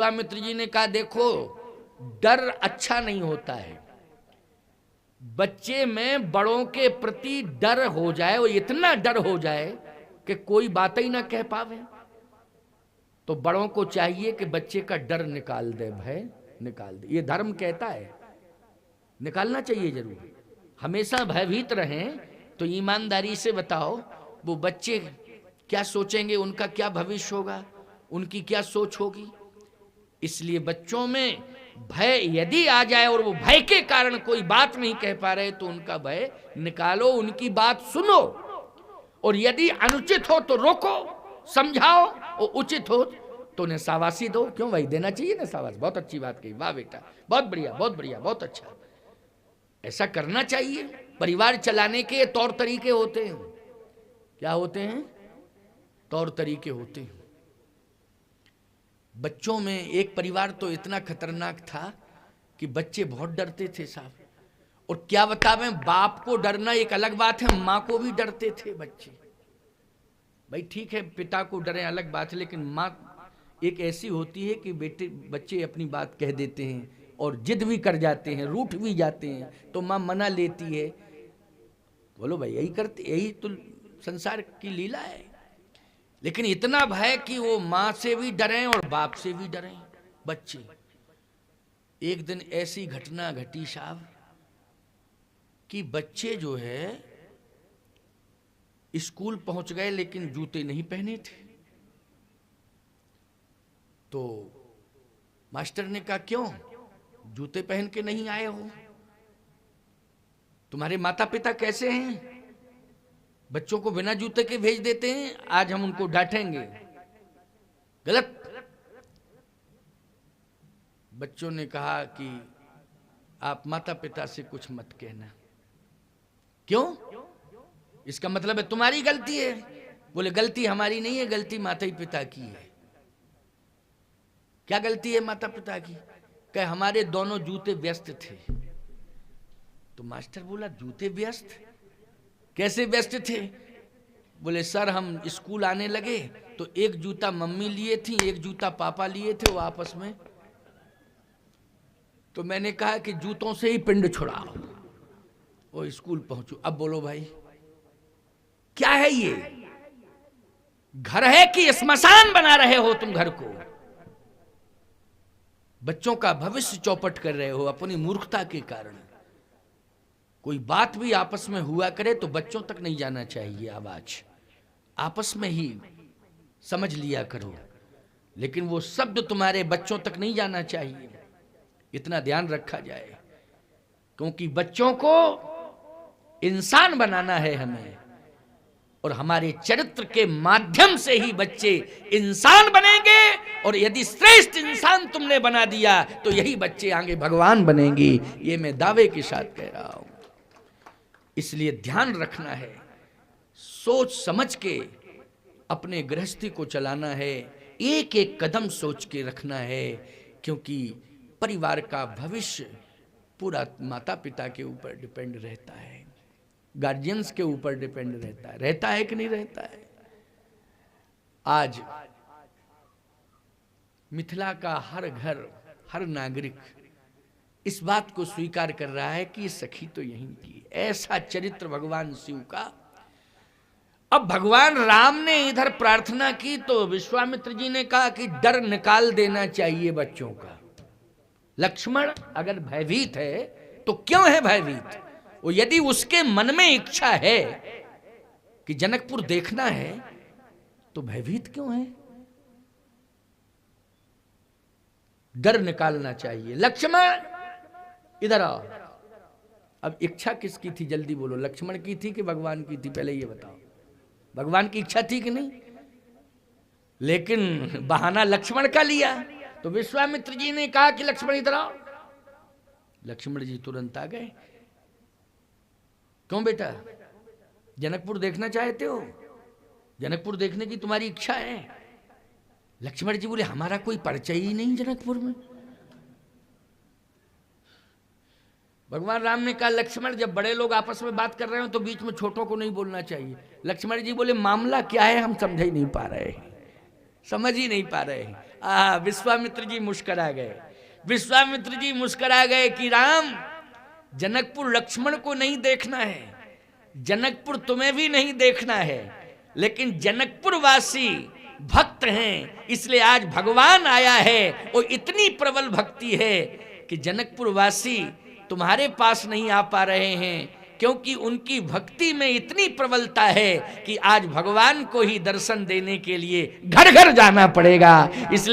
विश्वामित्र जी ने कहा देखो डर अच्छा नहीं होता है, बच्चे में बड़ों के प्रति डर हो जाए और इतना डर हो जाए कि कोई बात ही ना कह पावे, तो बड़ों को चाहिए कि बच्चे का डर निकाल दे, भय निकाल दे। ये धर्म कहता है, निकालना चाहिए जरूर। हमेशा भयभीत रहें तो ईमानदारी से बताओ वो बच्चे क्या सोचेंगे, उनका क्या भविष्य होगा, उनकी क्या सोच होगी। इसलिए बच्चों में भय यदि आ जाए और वो भय के कारण कोई बात नहीं कह पा रहे तो उनका भय निकालो, उनकी बात सुनो और यदि अनुचित हो तो रोको, समझाओ और उचित हो तो उन्हें शाबाशी दो। क्यों भाई, देना चाहिए ना शाबाश, बहुत अच्छी बात कही, वाह बेटा, बहुत बढ़िया, बहुत बढ़िया, बहुत अच्छा। ऐसा करना चाहिए। परिवार चलाने के तौर तरीके होते हैं। क्या होते हैं? तौर तरीके होते हैं। बच्चों में एक परिवार तो इतना खतरनाक था कि बच्चे बहुत डरते थे साहब। और क्या बतावें, बाप को डरना एक अलग बात है, माँ को भी डरते थे बच्चे। भाई ठीक है, पिता को डरे अलग बात है, लेकिन माँ एक ऐसी होती है कि बच्चे अपनी बात कह देते हैं और जिद भी कर जाते हैं, रूठ भी जाते हैं, तो माँ मना लेती है। बोलो भाई, यही करते, यही तो संसार की लीला है। लेकिन इतना भय कि वो माँ से भी डरें और बाप से भी डरें बच्चे। एक दिन ऐसी घटना घटी साहब कि बच्चे जो है स्कूल पहुंच गए लेकिन जूते नहीं पहने थे। तो मास्टर ने कहा क्यों जूते पहन के नहीं आए हो, तुम्हारे माता पिता कैसे हैं, बच्चों को बिना जूते के भेज देते हैं, आज हम उनको डांटेंगे। गलत। बच्चों ने कहा कि आप माता पिता से कुछ मत कहना। क्यों? इसका मतलब है तुम्हारी गलती है। बोले गलती हमारी नहीं है, गलती माता पिता की है। क्या गलती है माता पिता की? कहे हमारे दोनों जूते व्यस्त थे। तो मास्टर बोला जूते व्यस्त? कैसे व्यस्त थे? बोले सर हम स्कूल आने लगे तो एक जूता मम्मी लिए थी, एक जूता पापा लिए थे, वो आपस में, तो मैंने कहा कि जूतों से ही पिंड छुड़ाओ, वो स्कूल पहुंचो। अब बोलो भाई क्या है ये? घर है कि स्मशान बना रहे हो तुम घर को? बच्चों का भविष्य चौपट कर रहे हो अपनी मूर्खता के कारण। कोई बात भी आपस में हुआ करे तो बच्चों तक नहीं जाना चाहिए आवाज, आपस में ही समझ लिया करो, लेकिन वो शब्द तुम्हारे बच्चों तक नहीं जाना चाहिए। इतना ध्यान रखा जाए, क्योंकि बच्चों को इंसान बनाना है हमें, और हमारे चरित्र के माध्यम से ही बच्चे इंसान बनेंगे। और यदि श्रेष्ठ इंसान तुमने बना दिया तो यही बच्चे आगे भगवान बनेंगे। ये मैं दावे के साथ कह रहा हूं। इसलिए ध्यान रखना है, सोच समझ के अपने गृहस्थी को चलाना है, एक एक कदम सोच के रखना है, क्योंकि परिवार का भविष्य पूरा माता पिता के ऊपर डिपेंड रहता है, गार्जियंस के ऊपर डिपेंड रहता है कि नहीं रहता है। आज मिथिला का हर घर, हर नागरिक इस बात को स्वीकार कर रहा है कि सखी तो यहीं की। ऐसा चरित्र भगवान शिव का। अब भगवान राम ने इधर प्रार्थना की तो विश्वामित्र जी ने कहा कि डर निकाल देना चाहिए बच्चों का। लक्ष्मण अगर भयभीत है तो क्यों है भयभीत? वो यदि उसके मन में इच्छा है कि जनकपुर देखना है तो भयभीत क्यों है? डर निकालना चाहिए। लक्ष्मण इधर आओ। अब इच्छा किसकी थी जल्दी बोलो, लक्ष्मण की थी कि भगवान की थी? पहले ये बताओ, भगवान की इच्छा थी कि नहीं? लेकिन बहाना लक्ष्मण का लिया। तो विश्वामित्र जी ने कहा कि लक्ष्मण इधर आओ। लक्ष्मण जी तुरंत आ गए। क्यों बेटा, जनकपुर देखना चाहते हो? जनकपुर देखने की तुम्हारी इच्छा है? लक्ष्मण जी बोले हमारा कोई परिचय ही नहीं जनकपुर में। भगवान राम ने कहा लक्ष्मण जब बड़े लोग आपस में बात कर रहे हो तो बीच में छोटों को नहीं बोलना चाहिए। लक्ष्मण जी बोले मामला क्या है हम समझ ही नहीं पा रहे हैं, समझ ही नहीं पा रहे हैं। विश्वामित्र जी मुस्करा गए। विश्वामित्र जी मुस्करा गए कि राम, जनकपुर लक्ष्मण को नहीं देखना है, जनकपुर तुम्हें भी नहीं देखना है, लेकिन जनकपुर वासी भक्त हैं, इसलिए आज भगवान आया है। और इतनी प्रबल भक्ति है कि जनकपुर वासी तुम्हारे पास नहीं आ पा रहे हैं, क्योंकि उनकी भक्ति में इतनी प्रबलता है कि आज भगवान को ही दर्शन देने के लिए घर घर जाना पड़ेगा। इसलिए